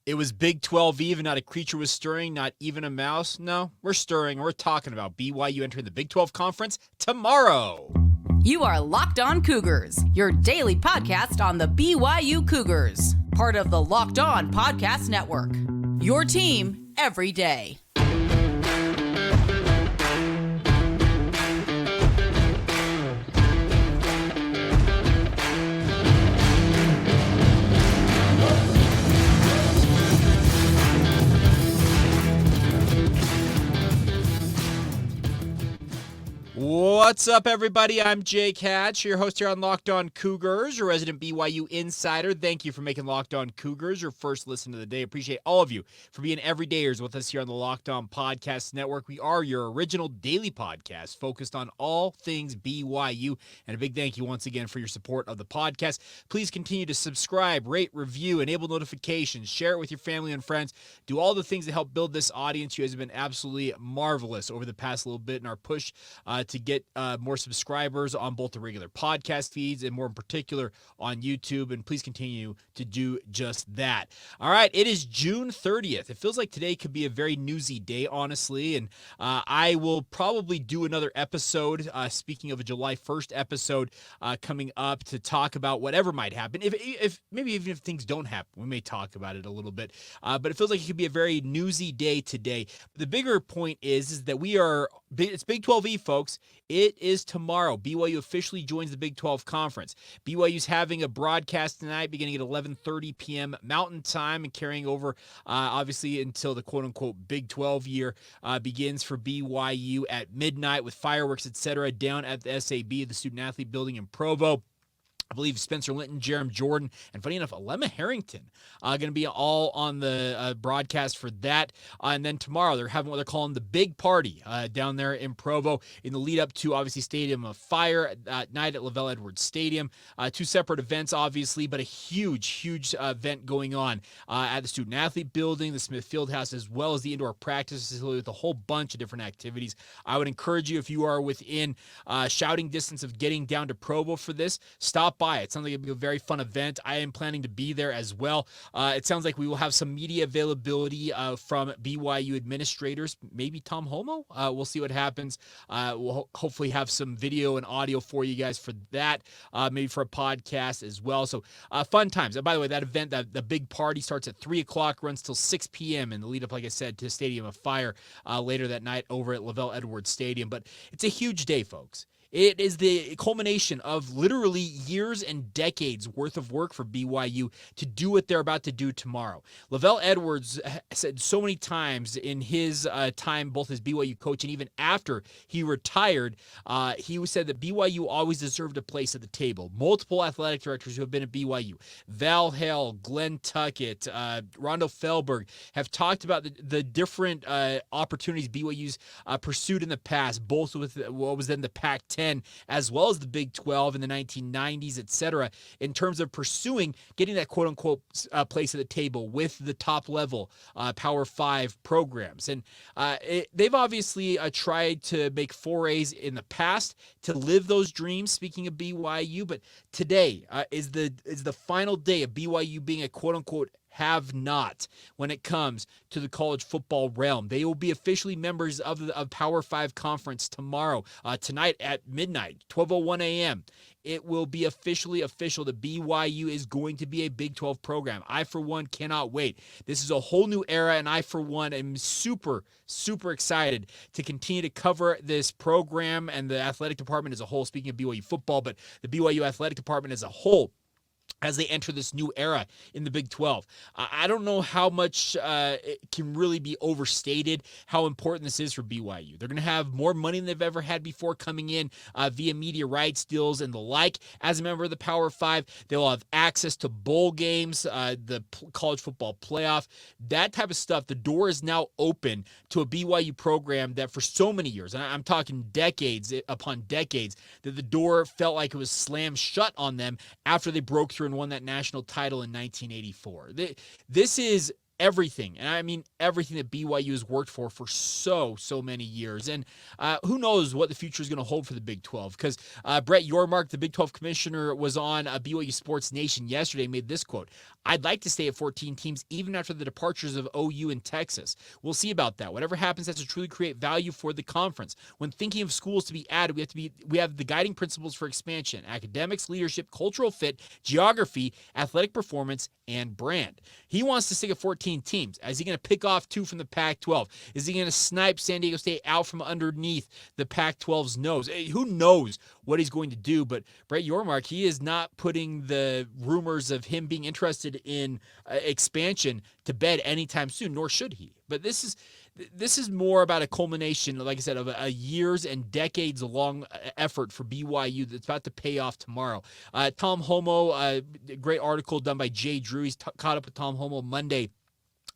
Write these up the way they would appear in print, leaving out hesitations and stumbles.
It was Big 12 Eve and not a creature was stirring, not even a mouse. No, we're stirring. We're talking about BYU entering the Big 12 Conference tomorrow. You are Locked On Cougars, your daily podcast on the BYU Cougars, part of the Locked On Podcast Network. Your team every day. What's up, everybody? I'm Jake Hatch, your host here on Locked On Cougars, your resident BYU insider. Thank you for making Locked On Cougars your first listen of the day. Appreciate all of you for being everydayers with us here on the Locked On Podcast Network. We are your original daily podcast focused on all things BYU. And a big thank you once again for your support of the podcast. Please continue to subscribe, rate, review, enable notifications, share it with your family and friends. Do all the things that help build this audience. You guys have been absolutely marvelous over the past little bit in our push to get more subscribers on both the regular podcast feeds and more in particular on YouTube. And please continue to do just that. All right, it is June 30th. It feels like today could be a very newsy day, honestly. And I will probably do another episode, speaking of a July 1st episode coming up to talk about whatever might happen. If maybe even if things don't happen, we may talk about it a little bit. But it feels like it could be a very newsy day today. The bigger point is that it's Big 12E, folks. It is tomorrow. BYU officially joins the Big 12 Conference. BYU's having a broadcast tonight beginning at 11:30 p.m. Mountain Time and carrying over, obviously, until the quote-unquote Big 12 year begins for BYU at midnight with fireworks, etc., down at the SAB, the Student Athlete Building in Provo. I believe Spencer Linton, Jerem Jordan, and funny enough, Alema Harrington going to be all on the broadcast for that. And then tomorrow, they're having what they're calling the big party down there in Provo in the lead up to, obviously, Stadium of Fire at night at Lavelle Edwards Stadium. Two separate events, obviously, but a huge event going on at the Student Athlete Building, the Smith Fieldhouse, as well as the indoor practice facility with a whole bunch of different activities. I would encourage you, if you are within shouting distance of getting down to Provo for this, stop by. It sounds like it'll be a very fun event. I am planning to be there as well. It sounds like we will have some media availability from BYU administrators, maybe Tom Homo. We'll see what happens. We'll hopefully have some video and audio for you guys for that, maybe for a podcast as well. So fun times. And by the way, that event, the big party starts at 3 o'clock, runs till 6 p.m. in the lead up, like I said, to Stadium of Fire later that night over at Lavelle Edwards Stadium. But it's a huge day, folks. It is the culmination of literally years and decades worth of work for BYU to do what they're about to do tomorrow. Lavelle Edwards said so many times in his time, both as BYU coach and even after he retired, he said that BYU always deserved a place at the table. Multiple athletic directors who have been at BYU, Val Hale, Glenn Tuckett, Rondo Felberg, have talked about the different opportunities BYU's pursued in the past, both with what was then the Pac-10 as well as the Big 12 in the 1990s, etc., in terms of pursuing getting that quote-unquote place at the table with the top-level Power 5 programs. And they've obviously tried to make forays in the past to live those dreams, speaking of BYU, but today is the final day of BYU being a quote-unquote have not when it comes to the college football realm. They will be officially members of the Power 5 Conference tomorrow, tonight at midnight, 12:01 a.m. It will be officially official that BYU is going to be a Big 12 program. I, for one, cannot wait. This is a whole new era, and I, for one, am super excited to continue to cover this program and the athletic department as a whole, speaking of BYU football, but the BYU athletic department as a whole, as they enter this new era in the Big 12. I don't know how much it can really be overstated how important this is for BYU. They're going to have more money than they've ever had before coming in via media rights deals and the like. As a member of the Power 5, they'll have access to bowl games, the college football playoff, that type of stuff. The door is now open to a BYU program that for so many years, and I'm talking decades upon decades, that the door felt like it was slammed shut on them after they broke through and won that national title in 1984. This is everything, and I mean everything that BYU has worked for so many years. And who knows what the future is going to hold for the Big 12, because Brett Yormark, the Big 12 commissioner, was on BYU Sports Nation yesterday, made this quote: I'd like to stay at 14 teams even after the departures of OU and Texas. We'll see about that. Whatever happens has to truly create value for the conference. When thinking of schools to be added, we have the guiding principles for expansion: academics, leadership, cultural fit, geography, athletic performance, and brand. He wants to stick at 14 teams. Is he going to pick off 2 from the Pac-12? Is he going to snipe San Diego State out from underneath the Pac-12's nose? Who knows what he's going to do? But Brett Yormark, he is not putting the rumors of him being interested in expansion to bed anytime soon, nor should he. But this is more about a culmination, like I said, of a years and decades long effort for BYU that's about to pay off tomorrow. Tom Homo, a great article done by Jay Drew. He's caught up with Tom Homo Monday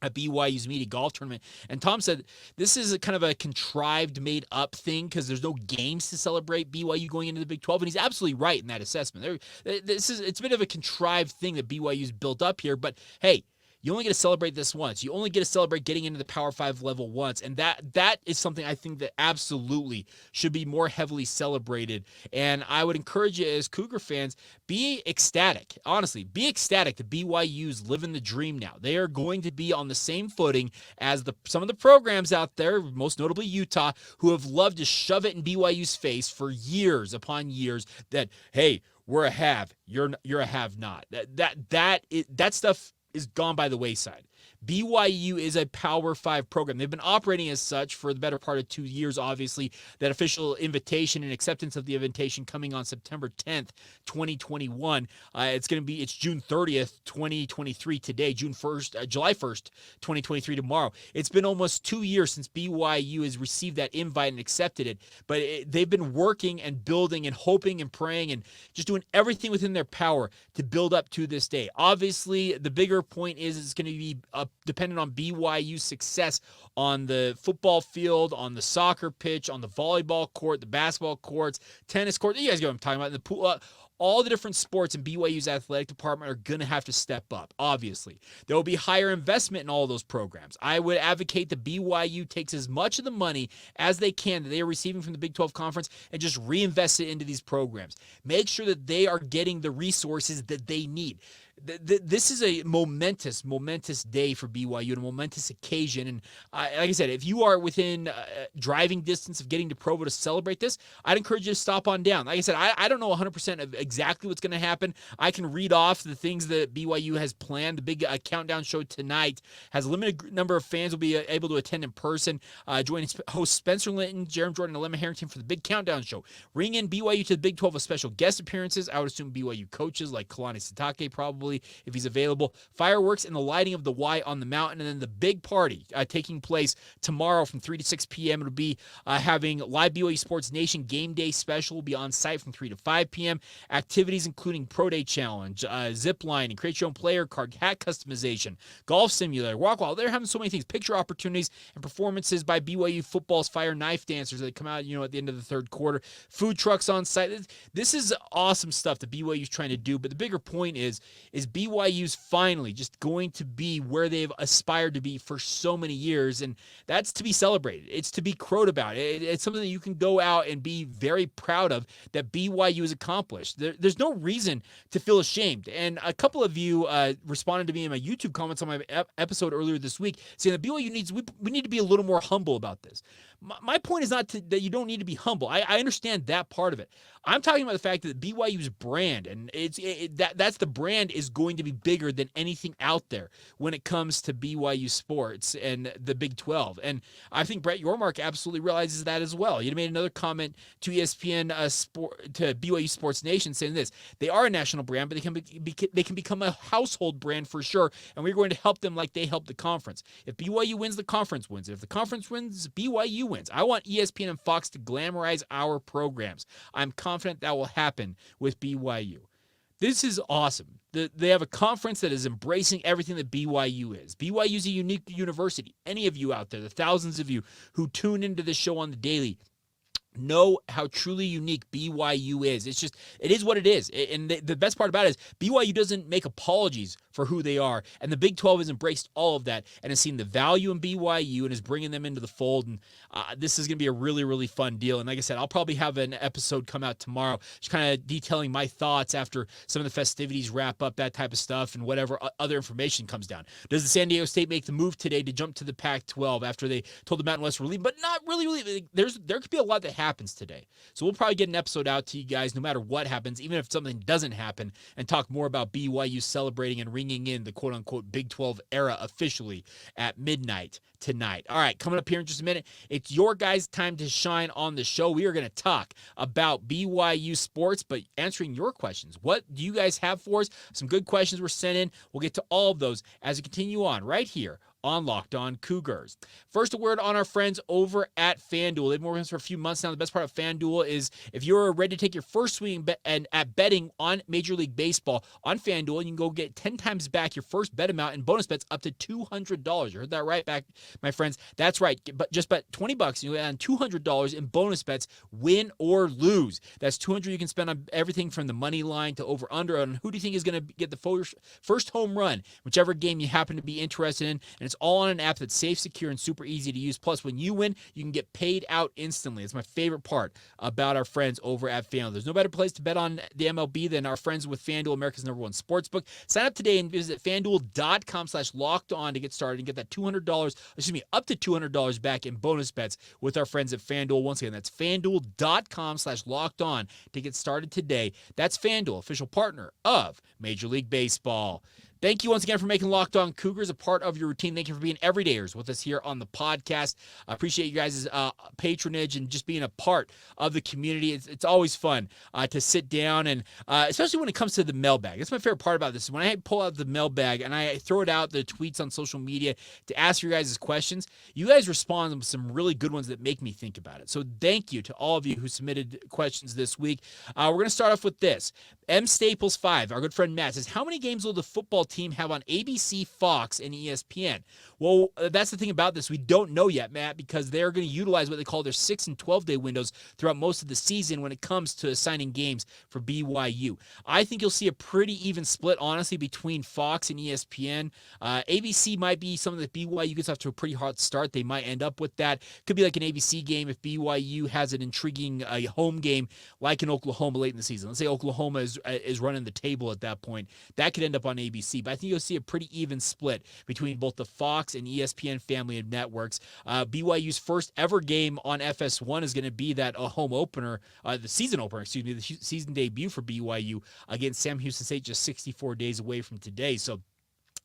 at BYU's media golf tournament. And Tom said this is a kind of a contrived, made-up thing because there's no games to celebrate BYU going into the Big 12. And he's absolutely right in that assessment. It's a bit of a contrived thing that BYU's built up here. But, hey, you only get to celebrate this once. You only get to celebrate getting into the Power 5 level once. And that is something I think that absolutely should be more heavily celebrated. And I would encourage you as Cougar fans, be ecstatic. Honestly, be ecstatic that BYU's living the dream now. They are going to be on the same footing as some of the programs out there, most notably Utah, who have loved to shove it in BYU's face for years upon years that, hey, we're a have, you're a have not. That stuff is gone by the wayside. BYU is a Power 5 program. They've been operating as such for the better part of 2 years, obviously. That official invitation and acceptance of the invitation coming on September 10th, 2021. It's June 30th, 2023 today, July 1st, 2023 tomorrow. It's been almost 2 years since BYU has received that invite and accepted it, but they've been working and building and hoping and praying and just doing everything within their power to build up to this day. Obviously, the bigger point is it's going to be dependent on BYU's success on the football field, on the soccer pitch, on the volleyball court, the basketball courts, tennis court. You guys know what I'm talking about. The pool, all the different sports in BYU's athletic department are going to have to step up, obviously. There will be higher investment in all those programs. I would advocate that BYU takes as much of the money as they can that they are receiving from the Big 12 Conference and just reinvest it into these programs. Make sure that they are getting the resources that they need. This is a momentous day for BYU and a momentous occasion. And like I said, if you are within driving distance of getting to Provo to celebrate this, I'd encourage you to stop on down. Like I said, I don't know 100% of exactly what's going to happen. I can read off the things that BYU has planned. The big countdown show tonight has a limited number of fans will be able to attend in person. Joining host Spencer Linton, Jeremy Jordan, and Lemma Harrington for the big countdown show. Ring in BYU to the Big 12 with special guest appearances. I would assume BYU coaches like Kalani Sitake probably, if he's available. Fireworks and the lighting of the Y on the mountain, and then the big party taking place tomorrow from 3 to 6 p.m. It'll be having live BYU Sports Nation game day special. Will be on site from 3 to 5 p.m. Activities including Pro Day Challenge, zip lining, create your own player card, hat customization, golf simulator, walk wall. They're having so many things, picture opportunities, and performances by BYU football's fire knife dancers that come out, at the end of the third quarter. Food trucks on site. This is awesome stuff that BYU's trying to do. But the bigger point is BYU's finally just going to be where they've aspired to be for so many years, and that's to be celebrated. It's to be crowed about. It's something that you can go out and be very proud of that BYU has accomplished. There's no reason to feel ashamed. And a couple of you responded to me in my YouTube comments on my episode earlier this week saying that BYU we need to be a little more humble about this. My point is not that you don't need to be humble. I understand that part of it. I'm talking about the fact that BYU's brand, and that's the brand, is going to be bigger than anything out there when it comes to BYU sports and the Big 12. And I think Brett Yormark absolutely realizes that as well. He made another comment to ESPN to BYU Sports Nation saying this: they are a national brand, but they can become a household brand for sure, and we're going to help them like they helped the conference. If BYU wins, the conference wins. If the conference wins, BYU wins. I want ESPN and Fox to glamorize our programs. I'm confident that will happen with BYU. This is awesome. They have a conference that is embracing everything that BYU is. BYU is a unique university. Any of you out there, the thousands of you who tune into this show on the daily, know how truly unique BYU is. It is what it is. And the best part about it is BYU doesn't make apologies for who they are. And the Big 12 has embraced all of that and has seen the value in BYU and is bringing them into the fold. And this is going to be a really, really fun deal. And like I said, I'll probably have an episode come out tomorrow just kind of detailing my thoughts after some of the festivities wrap up, that type of stuff, and whatever other information comes down. Does the San Diego State make the move today to jump to the Pac-12 after they told the Mountain West we're leaving? But not really. There could be a lot that happens today. So we'll probably get an episode out to you guys no matter what happens, even if something doesn't happen, and talk more about BYU celebrating and ringing in the quote-unquote Big 12 era officially at midnight tonight. All right, coming up here in just a minute, it's your guys' time to shine on the show. We are going to talk about BYU sports, but answering your questions. What do you guys have for us? Some good questions were sent in. We'll get to all of those as we continue on right here on Locked On Cougars. First, a word on our friends over at FanDuel. They've been working with us for a few months now. The best part of FanDuel is if you're ready to take your first swing at betting on Major League Baseball on FanDuel, you can go get 10 times back your first bet amount in bonus bets up to $200. You heard that right back, my friends. That's right. But just bet $20, you add $200 in bonus bets, win or lose. That's $200 you can spend on everything from the money line to over under on who do you think is going to get the first home run, whichever game you happen to be interested in. And it's all on an app that's safe, secure, and super easy to use. Plus, when you win, you can get paid out instantly. It's my favorite part about our friends over at FanDuel. There's no better place to bet on the MLB than our friends with FanDuel, America's #1 sportsbook. Sign up today and visit FanDuel.com/lockedon to get started and get that up to $200 back in bonus bets with our friends at FanDuel. Once again, that's FanDuel.com/lockedon to get started today. That's FanDuel, official partner of Major League Baseball. Thank you once again for making Locked On Cougars a part of your routine. Thank you for being everydayers with us here on the podcast. I appreciate you guys' patronage and just being a part of the community. It's always fun to sit down, and especially when it comes to the mailbag. That's my favorite part about this. When I pull out the mailbag and I throw it out, the tweets on social media to ask your guys' questions, you guys respond with some really good ones that make me think about it. So thank you to all of you who submitted questions this week. We're going to start off with this. M. Staples 5, our good friend Matt, says, how many games will the football team have on ABC, Fox, and ESPN? Well, that's the thing about this. We don't know yet, Matt, because they're going to utilize what they call their 6 and 12-day windows throughout most of the season when it comes to assigning games for BYU. I think you'll see a pretty even split, honestly, between Fox and ESPN. ABC might be something that BYU gets off to a pretty hot start. They might end up with that. Could be like an ABC game if BYU has an intriguing home game like in Oklahoma late in the season. Let's say Oklahoma is running the table at that point. That could end up on ABC. But I think you'll see a pretty even split between both the Fox and ESPN family of networks. BYU's first ever game on FS1 is going to be that home opener, the season debut for BYU against Sam Houston State just 64 days away from today. So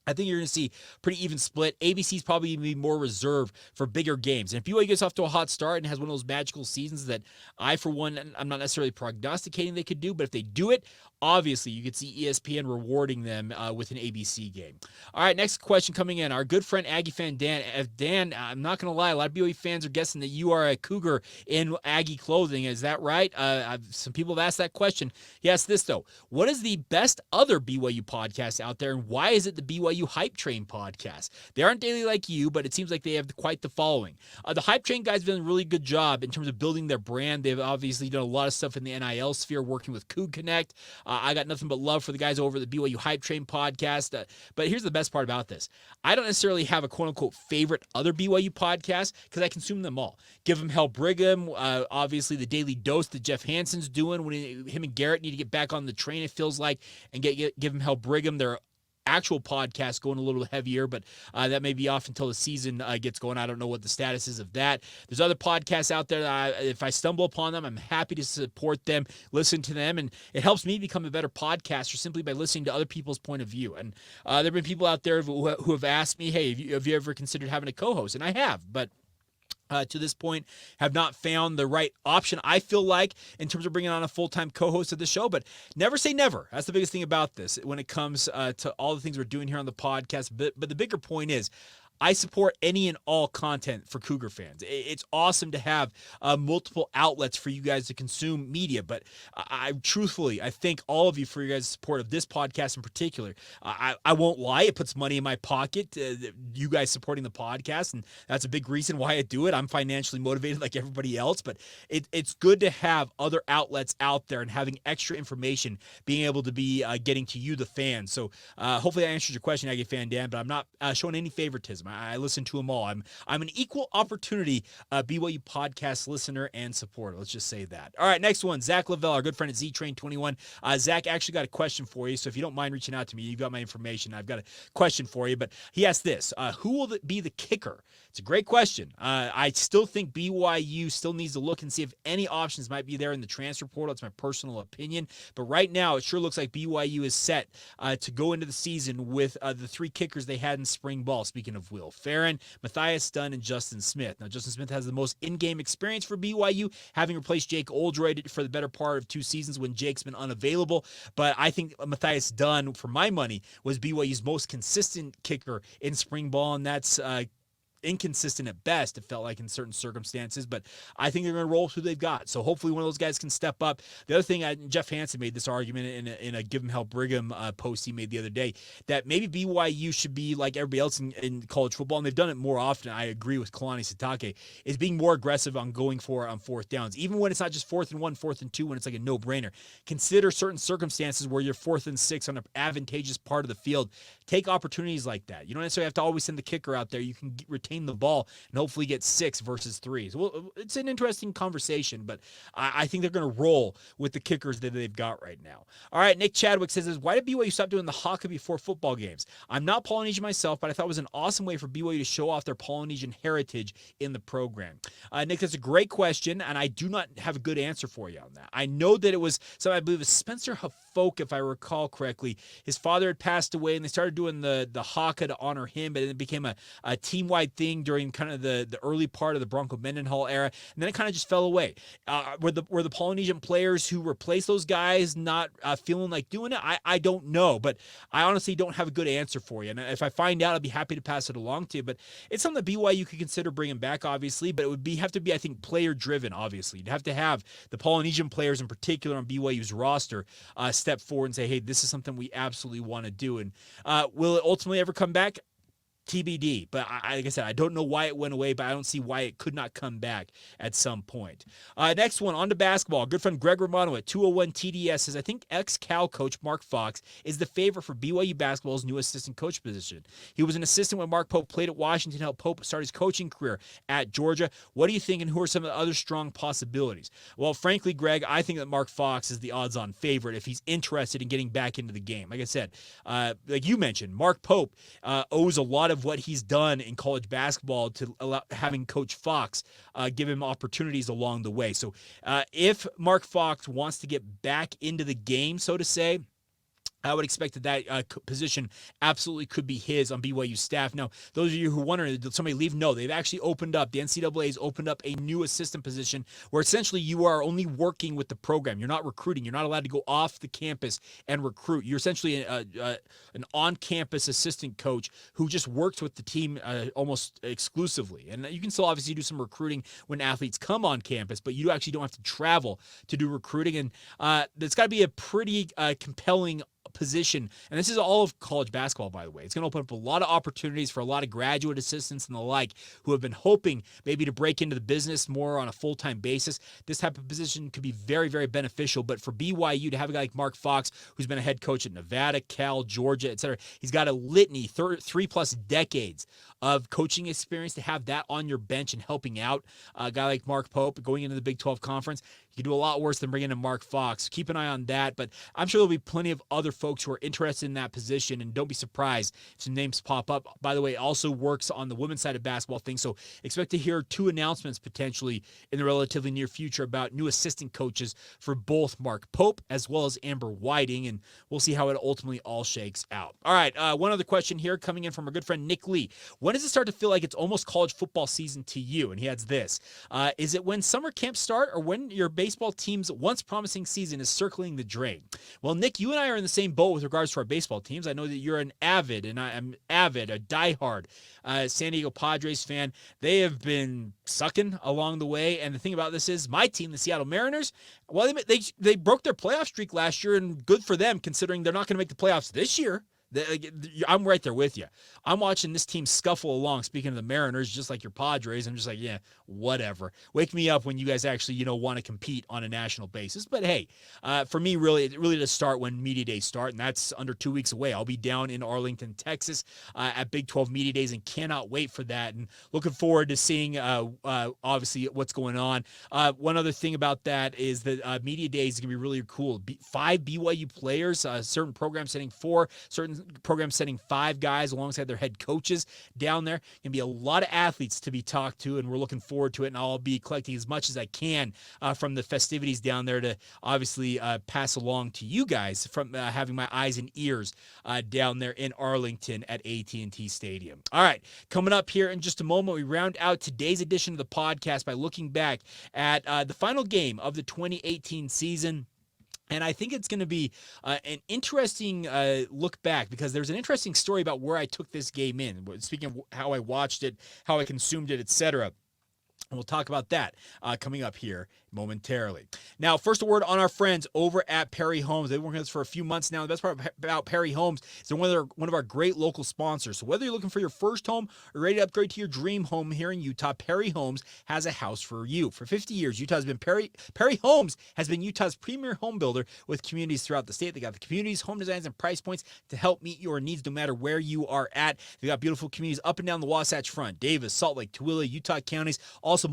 I think you're going to see pretty even split. ABC's probably going to be more reserved for bigger games. And if BYU gets off to a hot start and has one of those magical seasons that I, for one, I'm not necessarily prognosticating they could do, but if they do it, obviously you could see ESPN rewarding them with an ABC game. All right, next question coming in. Our good friend Aggie fan Dan. Dan, I'm not going to lie, a lot of BYU fans are guessing that you are a Cougar in Aggie clothing. Is that right? Some people have asked that question. He asked this, though. What is the best other BYU podcast out there, and why is it the BYU Hype Train podcast? They aren't daily like you, but it seems like they have quite the following. The Hype Train guys have done a really good job in terms of building their brand. They've obviously done a lot of stuff in the NIL sphere, working with Coug Connect. I got nothing but love for the guys over at the BYU Hype Train podcast. But here's the best part about this. I don't necessarily have a quote-unquote favorite other BYU podcast because I consume them all. Give them Hell Brigham, obviously the Daily Dose that Jeff Hansen's doing when him and Garrett need to get back on the train, it feels like, and give them Hell Brigham. They're actual podcast going a little heavier, but that may be off until the season gets going. I don't know what the status is of that. There's other podcasts out there that if I stumble upon them, I'm happy to support them, listen to them, and it helps me become a better podcaster simply by listening to other people's point of view. And there have been people out there who have asked me, hey, have you ever considered having a co-host? And I have, but to this point, have not found the right option, I feel like, in terms of bringing on a full-time co-host of the show. But never say never. That's the biggest thing about this when it comes to all the things we're doing here on the podcast. But the bigger point is, I support any and all content for Cougar fans. It's awesome to have multiple outlets for you guys to consume media, but I truthfully, I thank all of you for your guys' support of this podcast in particular. I won't lie, it puts money in my pocket, you guys supporting the podcast, and that's a big reason why I do it. I'm financially motivated like everybody else, but it's good to have other outlets out there and having extra information being able to be getting to you, the fans. So hopefully I answered your question, Aggie Fan Dan, but I'm not showing any favoritism. I listen to them all. I'm an equal opportunity BYU podcast listener and supporter. Let's just say that. All right, next one, Zach Lavelle, our good friend at ZTrain21. Zach actually got a question for you, so if you don't mind reaching out to me, you've got my information. I've got a question for you, but he asked this, who will be the kicker? It's a great question. I still think BYU still needs to look and see if any options might be there in the transfer portal. It's my personal opinion, but right now it sure looks like BYU is set to go into the season with the three kickers they had in spring ball. Speaking of Will Farron, Matthias Dunn, and Justin Smith. Now, Justin Smith has the most in-game experience for BYU, having replaced Jake Oldroyd for the better part of 2 seasons when Jake's been unavailable, but I think Matthias Dunn, for my money, was BYU's most consistent kicker in spring ball, and that's inconsistent at best, it felt like in certain circumstances, but I think they're going to roll with who they've got. So hopefully one of those guys can step up. The other thing, Jeff Hansen made this argument in a Give 'em Hell Brigham post he made the other day, that maybe BYU should be like everybody else in college football, and they've done it more often. I agree with Kalani Sitake, is being more aggressive on going for on fourth downs, even when it's not just 4th and 1, 4th and 2, when it's like a no-brainer. Consider certain circumstances where you're 4th and 6 on an advantageous part of the field. Take opportunities like that. You don't necessarily have to always send the kicker out there. You can retain the ball and hopefully get 6 versus 3. So, well, it's an interesting conversation, but I think they're going to roll with the kickers that they've got right now. All right, Nick Chadwick says, why did BYU stop doing the haka before football games? I'm not Polynesian myself, but I thought it was an awesome way for BYU to show off their Polynesian heritage in the program. Nick, that's a great question, and I do not have a good answer for you on that. I know that it was something, I believe it was Spencer Hafolk, if I recall correctly. His father had passed away, and they started doing the haka to honor him, but it became a team-wide thing during kind of the early part of the Bronco Mendenhall era, and then it kind of just fell away. Were the Polynesian players who replaced those guys not feeling like doing it? I don't know, but I honestly don't have a good answer for you. And if I find out, I'll be happy to pass it along to you. But it's something that BYU could consider bringing back, obviously, but it would have to be, I think, player-driven, obviously. You'd have to have the Polynesian players in particular on BYU's roster step forward and say, hey, this is something we absolutely want to do. And will it ultimately ever come back? TBD, but like I said, I don't know why it went away, but I don't see why it could not come back at some point. Next one, on to basketball. Good friend Greg Romano at 201 TDS says, I think ex-Cal coach Mark Fox is the favorite for BYU basketball's new assistant coach position. He was an assistant when Mark Pope played at Washington, helped Pope start his coaching career at Georgia. What do you think, and who are some of the other strong possibilities? Well, frankly, Greg, I think that Mark Fox is the odds-on favorite if he's interested in getting back into the game. Like I said, like you mentioned, Mark Pope owes a lot of what he's done in college basketball to having Coach Fox give him opportunities along the way. So if Mark Fox wants to get back into the game, so to say, I would expect that position absolutely could be his on BYU staff. Now, those of you who wonder, did somebody leave? No, they've actually opened up. The NCAA has opened up a new assistant position where essentially you are only working with the program. You're not recruiting. You're not allowed to go off the campus and recruit. You're essentially an on-campus assistant coach who just works with the team almost exclusively. And you can still obviously do some recruiting when athletes come on campus, but you actually don't have to travel to do recruiting. And that's got to be a pretty compelling position, and this is all of college basketball, by the way. It's going to open up a lot of opportunities for a lot of graduate assistants and the like who have been hoping maybe to break into the business more on a full-time basis. This type of position could be very, very beneficial, but for BYU to have a guy like Mark Fox, who's been a head coach at Nevada, Cal, Georgia, etc., he's got a litany, 3+ decades of coaching experience. To have that on your bench and helping out a guy like Mark Pope going into the Big 12 Conference, you could do a lot worse than bringing in Mark Fox. Keep an eye on that, but I'm sure there'll be plenty of other folks who are interested in that position, and don't be surprised if some names pop up. By the way, it also works on the women's side of basketball thing, so expect to hear 2 announcements potentially in the relatively near future about new assistant coaches for both Mark Pope as well as Amber Whiting, and we'll see how it ultimately all shakes out. All right, one other question here coming in from our good friend Nick Lee. When does it start to feel like it's almost college football season to you? And he adds this. Is it when summer camps start or when you're baseball team's once promising season is circling the drain. Well, Nick, you and I are in the same boat with regards to our baseball teams. I know that you're an avid, and I am avid, a diehard San Diego Padres fan. They have been sucking along the way, and the thing about this is my team, the Seattle Mariners, well, they broke their playoff streak last year, and good for them considering they're not going to make the playoffs this year. I'm right there with you. I'm watching this team scuffle along. Speaking of the Mariners, just like your Padres, I'm just like, yeah, whatever. Wake me up when you guys actually, want to compete on a national basis. But hey, for me, it really does start when Media Days start, and that's under 2 weeks away. I'll be down in Arlington, Texas, at Big 12 Media Days, and cannot wait for that. And looking forward to seeing, obviously, what's going on. One other thing about that is that Media Days is going to be really cool. 5 BYU players, certain programs setting 4, certain programs setting 5 guys alongside their head coaches down there. Going to be a lot of athletes to be talked to, and we're looking forward to it, and I'll be collecting as much as I can from the festivities down there to obviously pass along to you guys from having my eyes and ears down there in Arlington at AT&T Stadium. All right, coming up here in just a moment, we round out today's edition of the podcast by looking back at the final game of the 2018 season. And I think it's going to be an interesting look back, because there's an interesting story about where I took this game in. Speaking of how I watched it, how I consumed it, etc. And we'll talk about that coming up here momentarily. Now, first a word on our friends over at Perry Homes. They've been working with us for a few months now. The best part about Perry Homes is they're one of our great local sponsors. So whether you're looking for your first home or ready to upgrade to your dream home here in Utah, Perry Homes has a house for you. For 50 years, Perry Homes has been Utah's premier home builder with communities throughout the state. They got the communities, home designs, and price points to help meet your needs no matter where you are at. They got beautiful communities up and down the Wasatch Front, Davis, Salt Lake, Tooele, Utah counties. Also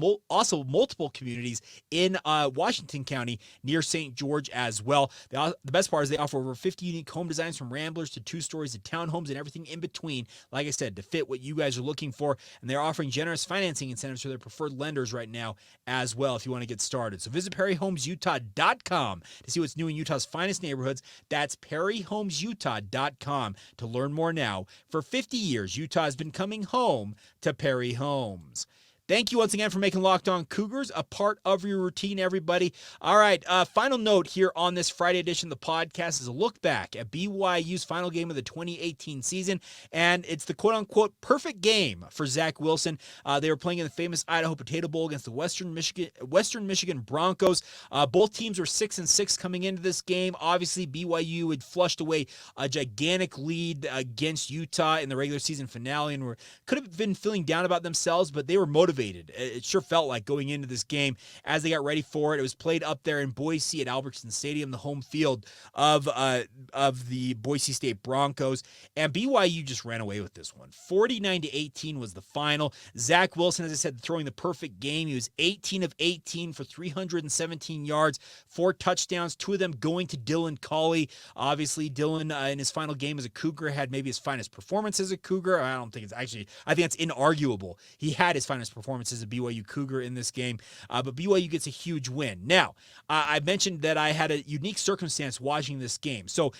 multiple communities in Washington County near St. George as well. The best part is they offer over 50 unique home designs, from ramblers to 2 stories to townhomes and everything in between, like I said, to fit what you guys are looking for. And they're offering generous financing incentives for their preferred lenders right now as well if you want to get started. So visit perryhomesutah.com to see what's new in Utah's finest neighborhoods. That's perryhomesutah.com to learn more now. For 50 years, Utah has been coming home to Perry Homes. Thank you once again for making Locked On Cougars a part of your routine, everybody. All right, final note here on this Friday edition of the podcast is a look back at BYU's final game of the 2018 season, and it's the quote-unquote perfect game for Zach Wilson. They were playing in the famous Idaho Potato Bowl against the Western Michigan Broncos. Both teams were 6-6 coming into this game. Obviously, BYU had flushed away a gigantic lead against Utah in the regular season finale, and could have been feeling down about themselves, but they were motivated. It sure felt like going into this game as they got ready for it. It was played up there in Boise at Albertson Stadium, the home field of the Boise State Broncos, and BYU just ran away with this one. 49-18 was the final. Zach Wilson, as I said, throwing the perfect game. He was 18 of 18 for 317 yards, 4 touchdowns, 2 of them going to Dylan Collie. Obviously, Dylan in his final game as a Cougar had maybe his finest performance as a Cougar. I think it's inarguable. He had his finest performance as a BYU Cougar in this game, but BYU gets a huge win. Now, I mentioned that I had a unique circumstance watching this game. So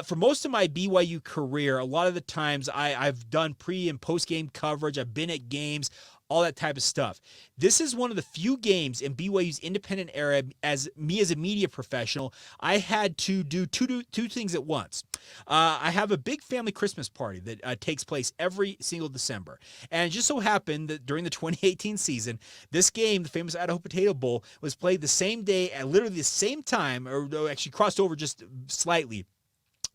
for most of my BYU career, a lot of the times I've done pre- and post-game coverage. I've been at games, all that type of stuff. This is one of the few games in BYU's independent era, as a media professional, I had to do two things at once. I have a big family Christmas party that takes place every single December. And it just so happened that during the 2018 season, this game, the famous Idaho Potato Bowl, was played the same day at literally the same time, or actually crossed over just slightly,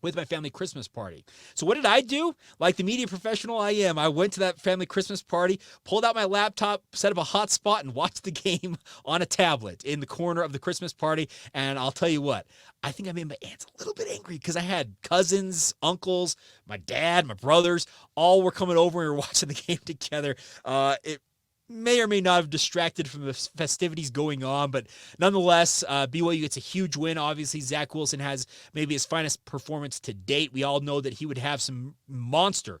with my family Christmas party. So what did I do? Like the media professional I am, I went to that family Christmas party, pulled out my laptop, set up a hotspot, and watched the game on a tablet in the corner of the Christmas party. And I'll tell you what, I think I made my aunts a little bit angry because I had cousins, uncles, my dad, my brothers, all were coming over and we were watching the game together. It may or may not have distracted from the festivities going on, but nonetheless, BYU gets a huge win. Obviously, Zach Wilson has maybe his finest performance to date. We all know that he would have some monster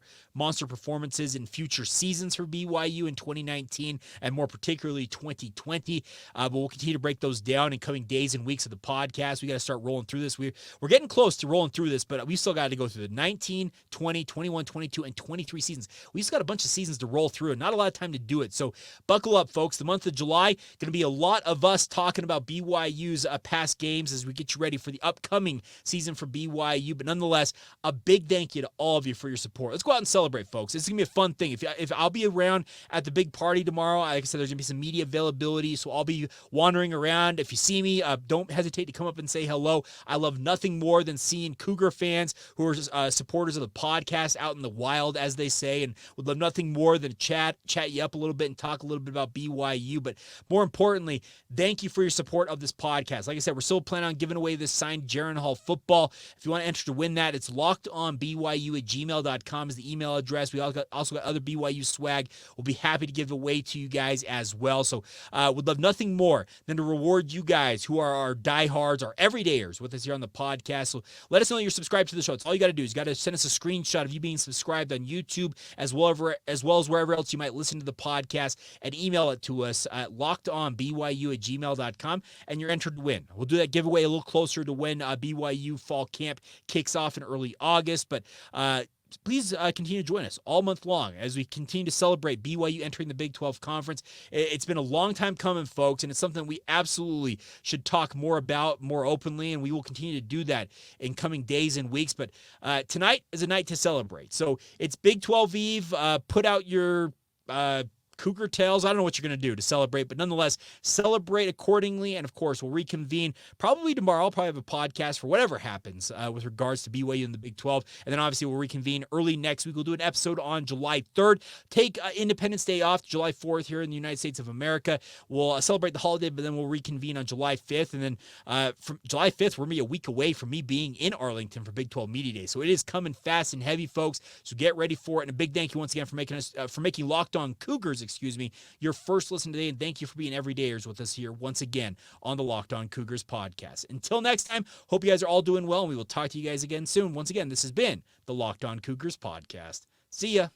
performances in future seasons for BYU in 2019 and more particularly 2020. But we'll continue to break those down in coming days and weeks of the podcast. We got to start rolling through this. We're getting close to rolling through this, but we still got to go through the 19, 20, 21, 22, and 23 seasons. We just got a bunch of seasons to roll through and not a lot of time to do it. So buckle up, folks. The month of July, going to be a lot of us talking about BYU's past games as we get you ready for the upcoming season for BYU. But nonetheless, a big thank you to all of you for your support. Let's go out and celebrate, folks. It's going to be a fun thing. If I'll be around at the big party tomorrow, like I said, there's going to be some media availability, so I'll be wandering around. If you see me, don't hesitate to come up and say hello. I love nothing more than seeing Cougar fans who are supporters of the podcast out in the wild, as they say, and would love nothing more than chat you up a little bit and talk a little bit about BYU. But more importantly, thank you for your support of this podcast. Like I said, we're still planning on giving away this signed Jaron Hall football. If you want to enter to win that, it's lockedonbyu@gmail.com is the email address. We also got other BYU swag we'll be happy to give away to you guys as well. So would love nothing more than to reward you guys who are our diehards, our everydayers with us here on the podcast. So let us know you're subscribed to the show. It's all you got to do is you got to send us a screenshot of you being subscribed on YouTube as well as wherever else you might listen to the podcast, and email it to us at lockedonbyu@gmail.com, and you're entered to win. We'll do that giveaway a little closer to when BYU fall camp kicks off in early August, but please continue to join us all month long as we continue to celebrate BYU entering the Big 12 Conference. It's been a long time coming, folks, and it's something we absolutely should talk more about more openly, and we will continue to do that in coming days and weeks. But tonight is a night to celebrate. So it's Big 12 Eve. Put out your Cougar Tales. I don't know what you're going to do to celebrate, but nonetheless, celebrate accordingly. And of course, we'll reconvene probably tomorrow. I'll probably have a podcast for whatever happens with regards to BYU in the Big 12. And then obviously we'll reconvene early next week. We'll do an episode on July 3rd. Take Independence Day off, July 4th here in the United States of America. We'll celebrate the holiday, but then we'll reconvene on July 5th. And then from July 5th, we're going to be a week away from me being in Arlington for Big 12 Media Day. So it is coming fast and heavy, folks. So get ready for it. And a big thank you once again for making Locked On Cougars, your first listen today, and thank you for being everydayers with us here once again on the Locked On Cougars podcast. Until next time, hope you guys are all doing well, and we will talk to you guys again soon. Once again, this has been the Locked On Cougars podcast. See ya.